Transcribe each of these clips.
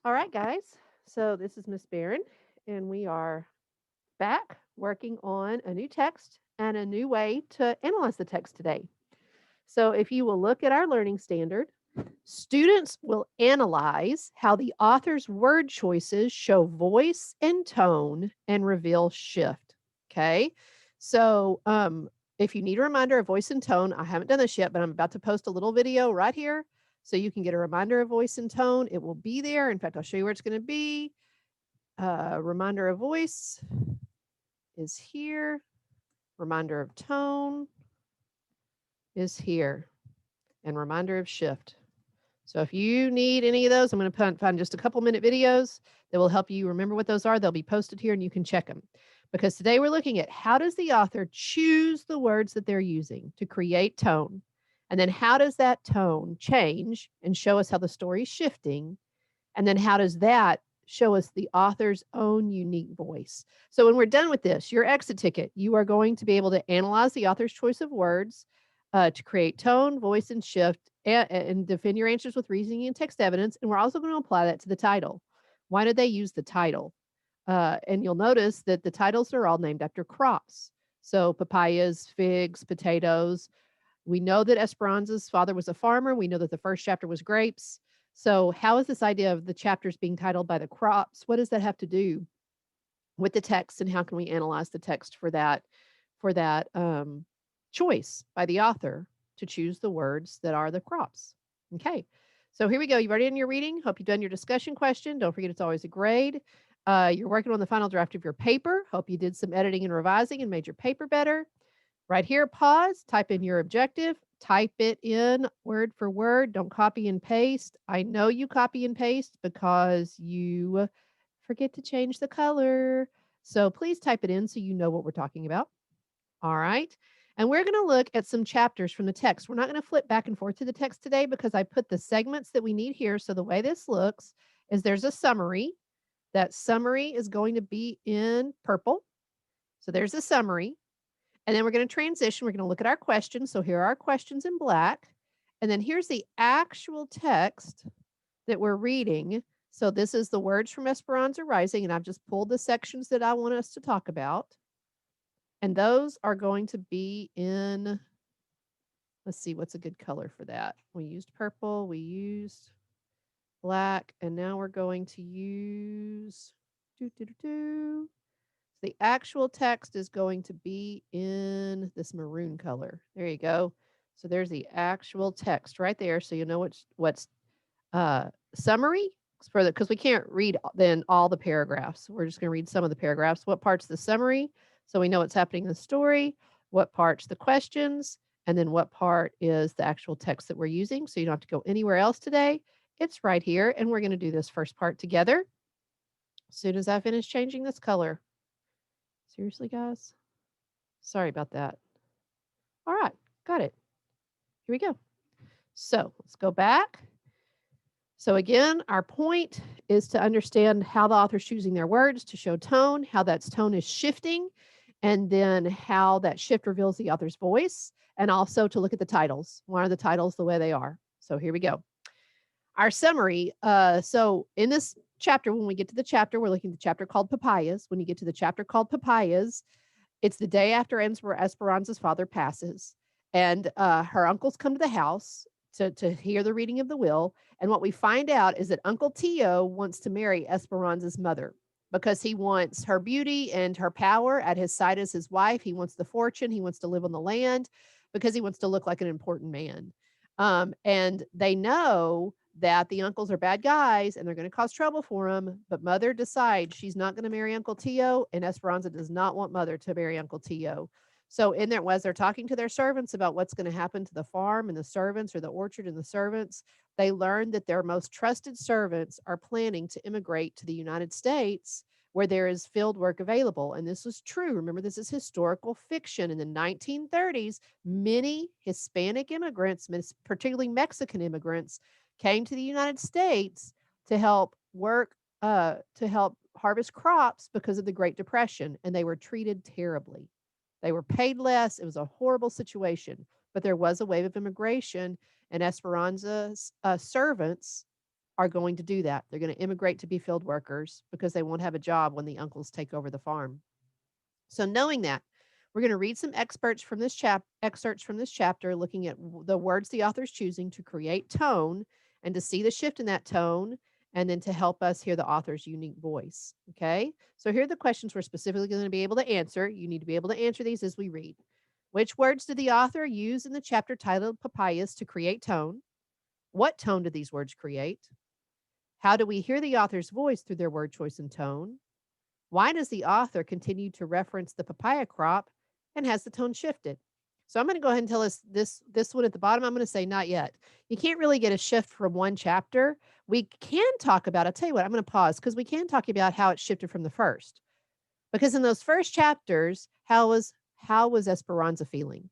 All right, guys. So this is Miss Barron, and we are back working on a new text and a new way to analyze the text today. So if you will look at our learning standard, students will analyze how the author's word choices show voice and tone and reveal shift. Okay. So if you need a reminder of voice and tone, I haven't done this yet, but I'm about to post a little video right here so you can get a reminder of voice and tone. It will be there. In fact, I'll show you where it's going to be. Reminder of voice is here. Reminder of tone is here. And reminder of shift. So if you need any of those, I'm going to find just a couple minute videos that will help you remember what those are. They'll be posted here and you can check them. Because today we're looking at how does the author choose the words that they're using to create tone? And then how does that tone change and show us how the story's shifting? And then how does that show us the author's own unique voice? So when we're done with this, your exit ticket, you are going to be able to analyze the author's choice of words to create tone, voice, and shift, and defend your answers with reasoning and text evidence. And we're also going to apply that to the title. Why did they use the title? And you'll notice that the titles are all named after crops. So papayas, figs, potatoes. We know that Esperanza's father was a farmer. We know that the first chapter was grapes. So, how is this idea of the chapters being titled by the crops? What does that have to do with the text, and how can we analyze the text for that choice by the author to choose the words that are the crops? Okay, so here we go. You've already done your reading. Hope you've done your discussion question. Don't forget, it's always a grade. You're working on the final draft of your paper. Hope you did some editing and revising and made your paper better. Right here, pause, type in your objective, type it in word for word. Don't copy and paste. I know you copy and paste because you forget to change the color. So please type it in so you know what we're talking about. All right. And we're going to look at some chapters from the text. We're not going to flip back and forth to the text today because I put the segments that we need here. So the way this looks is there's a summary. That summary is going to be in purple. So there's a summary. And then we're going to transition. We're going to look at our questions. So here are our questions in black. And then here's the actual text that we're reading. So this is the words from Esperanza Rising, and I've just pulled the sections that I want us to talk about. And those are going to be in, let's see, what's a good color for that? We used purple, we used black, and now we're going to use the actual text is going to be in this maroon color. There you go. So there's the actual text right there. So you know what's summary for the because we can't read then all the paragraphs. We're just going to read some of the paragraphs. What part's the summary? So we know what's happening in the story. What part's the questions? And then what part is the actual text that we're using? So you don't have to go anywhere else today. It's right here. And we're going to do this first part together. As soon as I finish changing this color. Seriously, guys? Sorry about that. All right, got it. Here we go. So let's go back. So again, our point is to understand how the author's choosing their words to show tone, how that tone is shifting, and then how that shift reveals the author's voice, and also to look at the titles. Why are the titles the way they are? So here we go. Our summary. So in this chapter, when we get to the chapter, we're looking at the chapter called Papayas. When you get to the chapter called Papayas, it's the day after Esperanza's father passes, and her uncles come to the house to hear the reading of the will. And what we find out is that Uncle Tio wants to marry Esperanza's mother because he wants her beauty and her power at his side as his wife. He wants the fortune. He wants to live on the land because he wants to look like an important man. And they know that the uncles are bad guys and they're going to cause trouble for him. But mother decides she's not going to marry Uncle Tio, and Esperanza does not want mother to marry Uncle Tio. So in there, as they're talking to their servants about what's going to happen to the farm and the servants, or the orchard and the servants, they learn that their most trusted servants are planning to immigrate to the United States where there is field work available. And this is true. Remember, this is historical fiction. In the 1930s, many Hispanic immigrants, particularly Mexican immigrants, came to the United States to help work, to help harvest crops because of the Great Depression, and they were treated terribly. They were paid less. It was a horrible situation, but there was a wave of immigration, and Esperanza's servants are going to do that. They're going to immigrate to be field workers because they won't have a job when the uncles take over the farm. So knowing that, we're going to read some excerpts from this chapter, looking at the words the author's choosing to create tone and to see the shift in that tone, and then to help us hear the author's unique voice. Okay, so here are the questions we're specifically going to be able to answer. You need to be able to answer these as we read. Which words did the author use in the chapter titled Papayas to create tone? What tone did these words create? How do we hear the author's voice through their word choice and tone? Why does the author continue to reference the papaya crop, and has the tone shifted? So I'm going to go ahead and tell us this one at the bottom. I'm going to say not yet. You can't really get a shift from one chapter. We can talk about, I'll tell you what, I'm going to pause because we can talk about how it shifted from the first. Because in those first chapters, how was Esperanza feeling?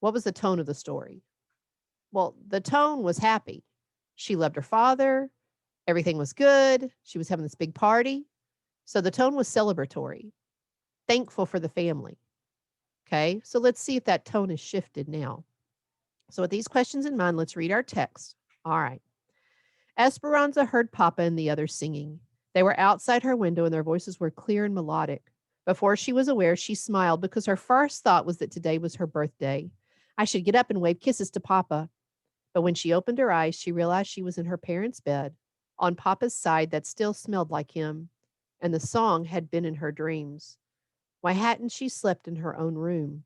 What was the tone of the story? Well, the tone was happy. She loved her father. Everything was good. She was having this big party. So the tone was celebratory, thankful for the family. Okay, so let's see if that tone has shifted now. So with these questions in mind, let's read our text. All right. Esperanza heard Papa and the others singing. They were outside her window and their voices were clear and melodic. Before she was aware, she smiled because her first thought was that today was her birthday. I should get up and wave kisses to Papa. But when she opened her eyes, she realized she was in her parents' bed, on Papa's side that still smelled like him, and the song had been in her dreams. Why hadn't she slept in her own room?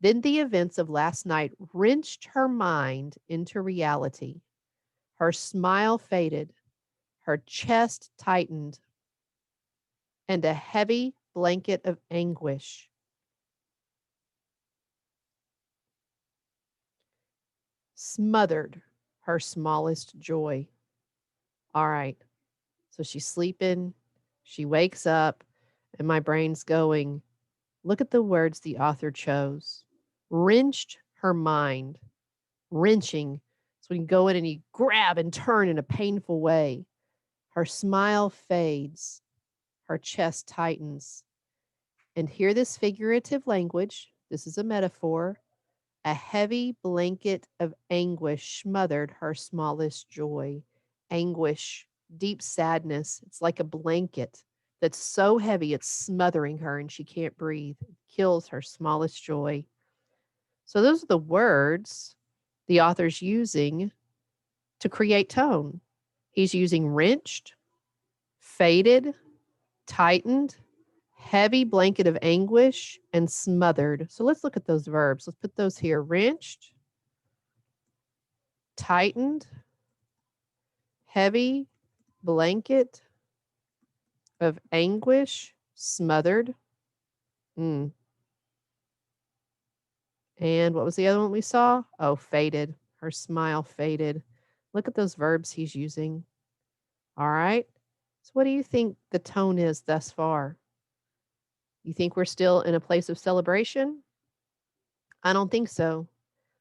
Then the events of last night wrenched her mind into reality. Her smile faded, her chest tightened, and a heavy blanket of anguish smothered her smallest joy. All right, so she's sleeping, she wakes up, and my brain's going, look at the words the author chose. Wrenched her mind. Wrenching. So when you go in and you grab and turn in a painful way. Her smile fades. Her chest tightens. And hear this figurative language. This is a metaphor. A heavy blanket of anguish smothered her smallest joy. Anguish, deep sadness. It's like a blanket that's so heavy it's smothering her and she can't breathe. It kills her smallest joy. So those are the words the author's using to create tone. He's using wrenched, faded, tightened, heavy blanket of anguish, and smothered. So let's look at those verbs. Let's put those here. Wrenched, tightened, heavy blanket of anguish, smothered. Mm. And what was the other one we saw? Oh, faded. Her smile faded. Look at those verbs he's using. All right. So what do you think the tone is thus far? You think we're still in a place of celebration? I don't think so.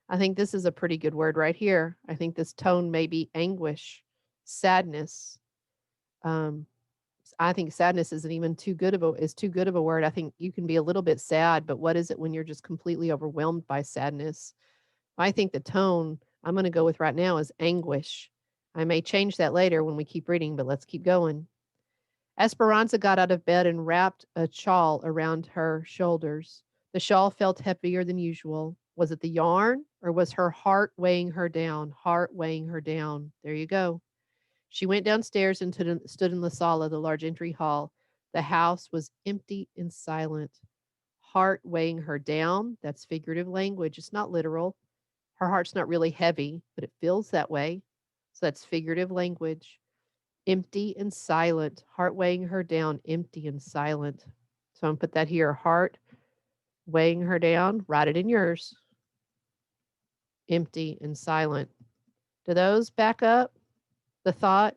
I think this is a pretty good word right here. I think this tone may be anguish, sadness. Um, I think sadness isn't even too good of a word. I think you can be a little bit sad, but what is it when you're just completely overwhelmed by sadness? I think the tone I'm going to go with right now is anguish. I may change that later when we keep reading, but let's keep going. Esperanza got out of bed and wrapped a shawl around her shoulders. The shawl felt heavier than usual. Was it the yarn or was her heart weighing her down? Heart weighing her down. There you go. She went downstairs and stood in the sala, the large entry hall. The house was empty and silent. Heart weighing her down. That's figurative language. It's not literal. Her heart's not really heavy, but it feels that way. So that's figurative language. Empty and silent, heart weighing her down, empty and silent. So I'm going to put that here, heart weighing her down. Write it in yours. Empty and silent. Do those back up the thought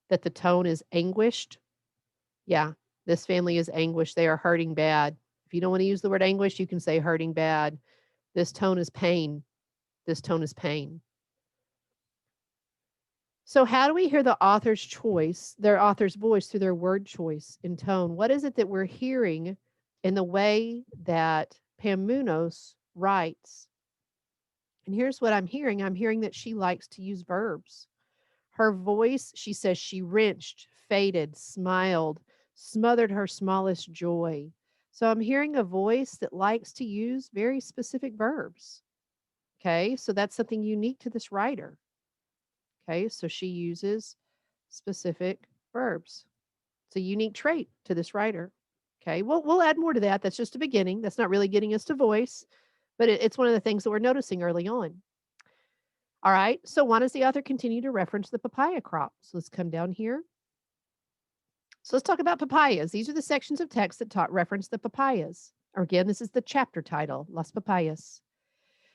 that the tone is anguished? Yeah, this family is anguished. They are hurting bad. If you don't want to use the word anguish, you can say hurting bad. This tone is pain. This tone is pain. So, how do we hear the author's choice, their author's voice through their word choice and tone? What is it that we're hearing in the way that Pam Munoz writes? And here's what I'm hearing that she likes to use verbs. Her voice, she says, she wrenched, faded, smiled, smothered her smallest joy. So I'm hearing a voice that likes to use very specific verbs. Okay, so that's something unique to this writer. Okay, so she uses specific verbs. It's a unique trait to this writer. Okay, we'll add more to that. That's just a beginning. That's not really getting us to voice, but it's one of the things that we're noticing early on. All right, so why does the author continue to reference the papaya crop? So let's come down here. So let's talk about papayas. These are the sections of text that reference the papayas. Or again, this is the chapter title, Las Papayas.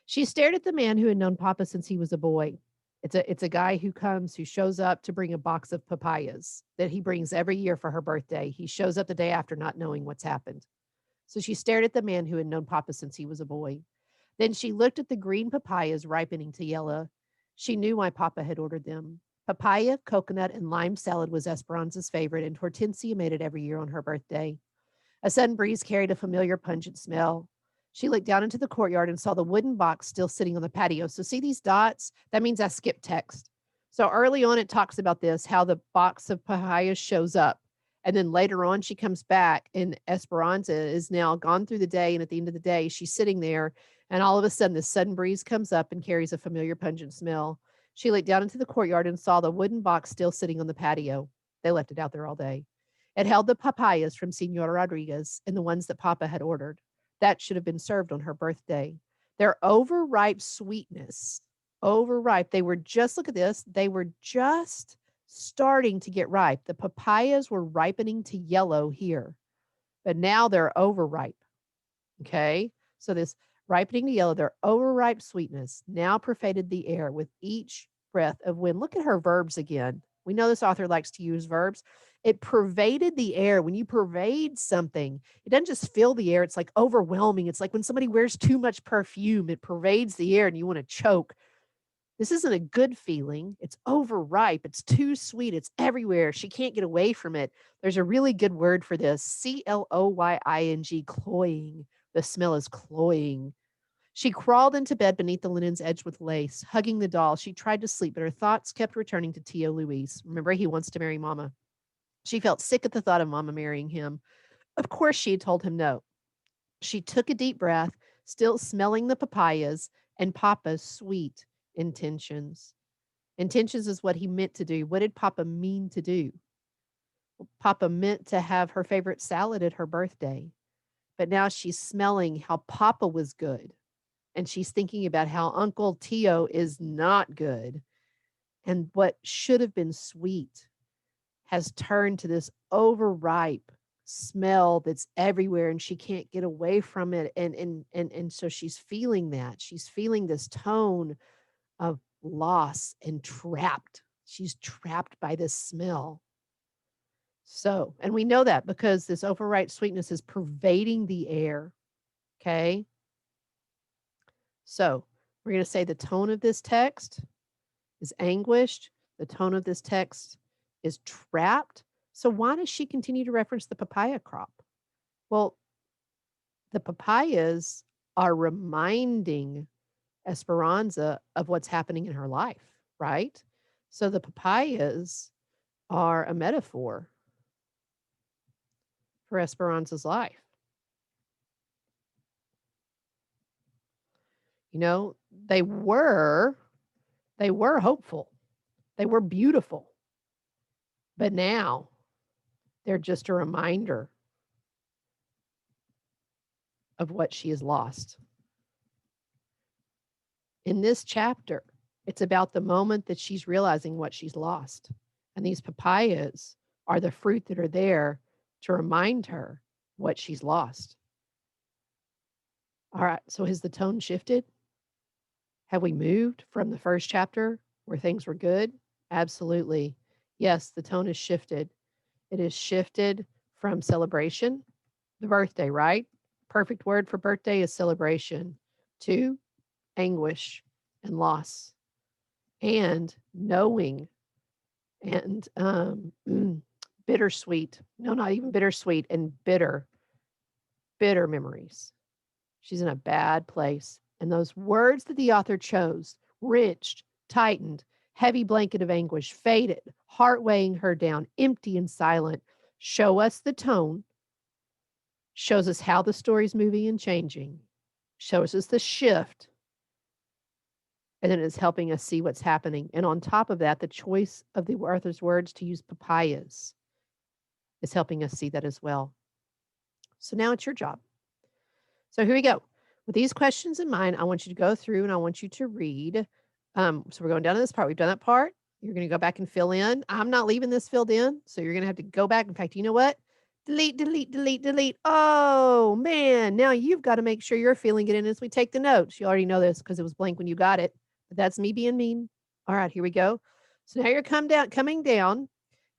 She stared at the man who had known Papa since he was a boy. It's a guy who shows up to bring a box of papayas that he brings every year for her birthday. He shows up the day after not knowing what's happened. So she stared at the man who had known Papa since he was a boy. Then she looked at the green papayas ripening to yellow. She knew why Papa had ordered them. Papaya, coconut, and lime salad was Esperanza's favorite, and Hortensia made it every year on her birthday. A sudden breeze carried a familiar pungent smell. She looked down into the courtyard and saw the wooden box still sitting on the patio. So see these dots? That means I skipped text. So early on it talks about this, how the box of papayas shows up. And then later on she comes back and Esperanza is now gone through the day. And at the end of the day, she's sitting there and all of a sudden this sudden breeze comes up and carries a familiar pungent smell. She looked down into the courtyard and saw the wooden box still sitting on the patio. They left it out there all day. It held the papayas from Senora Rodriguez and the ones that Papa had ordered. That should have been served on her birthday. Their overripe sweetness, overripe. They were just, look at this, they were just starting to get ripe. The papayas were ripening to yellow here, but now they're overripe. Okay. So this ripening to yellow, their overripe sweetness now pervaded the air with each breath of wind. Look at her verbs again. We know this author likes to use verbs. It pervaded the air. When you pervade something, it doesn't just fill the air, it's like overwhelming. It's like when somebody wears too much perfume, it pervades the air and you want to choke. This isn't a good feeling. It's overripe. It's too sweet. It's everywhere. She can't get away from it. There's a really good word for this, cloying, cloying. The smell is cloying. She crawled into bed beneath the linens edged with lace, hugging the doll. She tried to sleep, but her thoughts kept returning to Tio Luis. Remember, he wants to marry Mama. She felt sick at the thought of Mama marrying him. Of course, she had told him no. She took a deep breath, still smelling the papayas and Papa's sweet intentions. Intentions is what he meant to do. What did Papa mean to do? Well, Papa meant to have her favorite salad at her birthday. But now she's smelling how Papa was good. And she's thinking about how Uncle Tio is not good. And what should have been sweet has turned to this overripe smell that's everywhere and she can't get away from it. And so she's feeling that. She's feeling this tone of loss and trapped. She's trapped by this smell. So, and we know that because this overripe sweetness is pervading the air. Okay. So we're going to say the tone of this text is anguished. The tone of this text is trapped. So why does she continue to reference the papaya crop? Well, the papayas are reminding Esperanza of what's happening in her life, right? So the papayas are a metaphor for Esperanza's life. You know, they were hopeful. They were beautiful. But now they're just a reminder of what she has lost. In this chapter, it's about the moment that she's realizing what she's lost. And these papayas are the fruit that are there to remind her what she's lost. All right, so has the tone shifted? Have we moved from the first chapter where things were good? Absolutely. Yes, the tone has shifted. It has shifted from celebration, the birthday, right? Perfect word for birthday is celebration, to anguish and loss and knowing and bittersweet. No, not even bittersweet, and bitter memories. She's in a bad place. And those words that the author chose, wrenched, tightened, heavy blanket of anguish, faded, heart weighing her down, empty and silent. Show us the tone, shows us how the story's moving and changing, shows us the shift, and then it's helping us see what's happening. And on top of that, the choice of the author's words to use papayas is helping us see that as well. So now it's your job. So here we go. With these questions in mind, I want you to go through and I want you to read. So we're going down to this part. We've done that part. You're going to go back and fill in. I'm not leaving this filled in, so you're going to have to go back. In fact, you know what? Delete, delete, delete, delete. Oh, man. Now you've got to make sure you're filling it in as we take the notes. You already know this because it was blank when you got it, but that's me being mean. All right, here we go. So now you're coming down.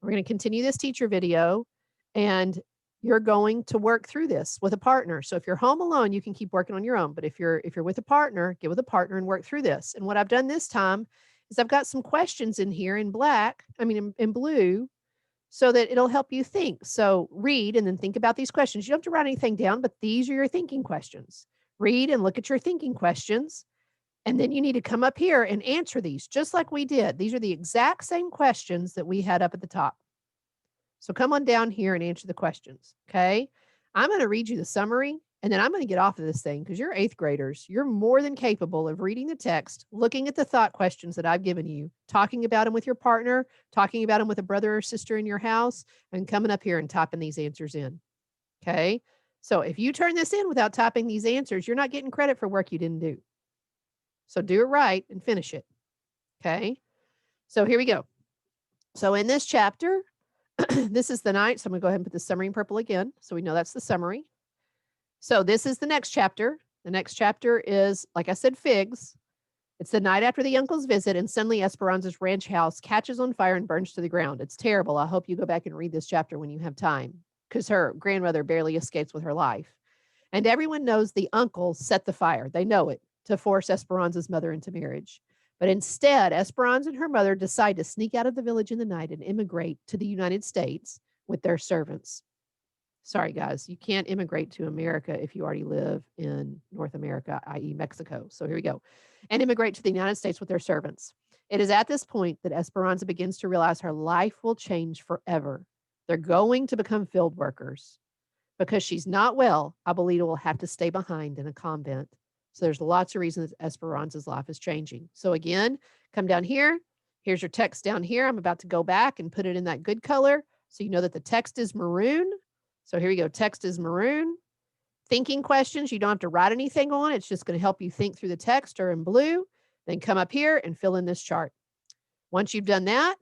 We're going to continue this teacher video, and you're going to work through this with a partner. So if you're home alone, you can keep working on your own. But if you're with a partner, get with a partner and work through this. And what I've done this time is I've got some questions in here in in blue, so that it'll help you think. So read and then think about these questions. You don't have to write anything down, but these are your thinking questions. Read and look at your thinking questions. And then you need to come up here and answer these just like we did. These are the exact same questions that we had up at the top. So come on down here and answer the questions, okay? I'm going to read you the summary, and then I'm going to get off of this thing because you're 8th graders. You're more than capable of reading the text, looking at the thought questions that I've given you, talking about them with your partner, talking about them with a brother or sister in your house, and coming up here and typing these answers in, okay? So if you turn this in without typing these answers, you're not getting credit for work you didn't do. So do it right and finish it, okay? So here we go. So in this chapter, this is the night. So I'm going to go ahead and put the summary in purple again. So we know that's the summary. So this is the next chapter. The next chapter is, like I said, figs. It's the night after the uncle's visit, and suddenly Esperanza's ranch house catches on fire and burns to the ground. It's terrible. I hope you go back and read this chapter when you have time, because her grandmother barely escapes with her life. And everyone knows the uncle set the fire. They know it, to force Esperanza's mother into marriage. But instead, Esperanza and her mother decide to sneak out of the village in the night and immigrate to the United States with their servants. Sorry, guys, you can't immigrate to America if you already live in North America, i.e. Mexico. So here we go. And immigrate to the United States with their servants. It is at this point that Esperanza begins to realize her life will change forever. They're going to become field workers. Because she's not well, Abuelita will have to stay behind in a convent. So there's lots of reasons Esperanza's life is changing. So again, come down here. Here's your text down here. I'm about to go back and put it in that good color so you know that the text is maroon. So here we go. Text is maroon. Thinking questions, you don't have to write anything on. It's just going to help you think through the text, or in blue. Then come up here and fill in this chart. Once you've done that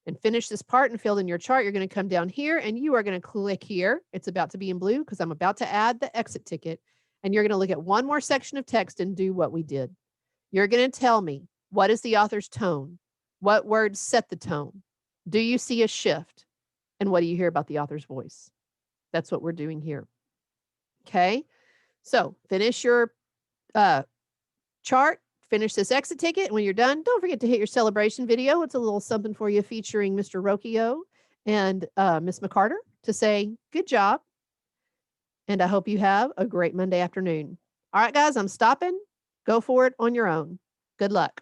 and finish this part and filled in your chart, you're going to come down here and you are going to click here. It's about to be in blue because I'm about to add the exit ticket. And you're going to look at one more section of text and do what we did. You're going to tell me, what is the author's tone? What words set the tone? Do you see a shift? And what do you hear about the author's voice? That's what we're doing here. Okay, so finish your chart, finish this exit ticket, and when you're done, don't forget to hit your celebration video. It's a little something for you featuring Mr. Rocchio and Miss McCarter to say, good job. And I hope you have a great Monday afternoon. All right, guys, I'm stopping. Go for it on your own. Good luck.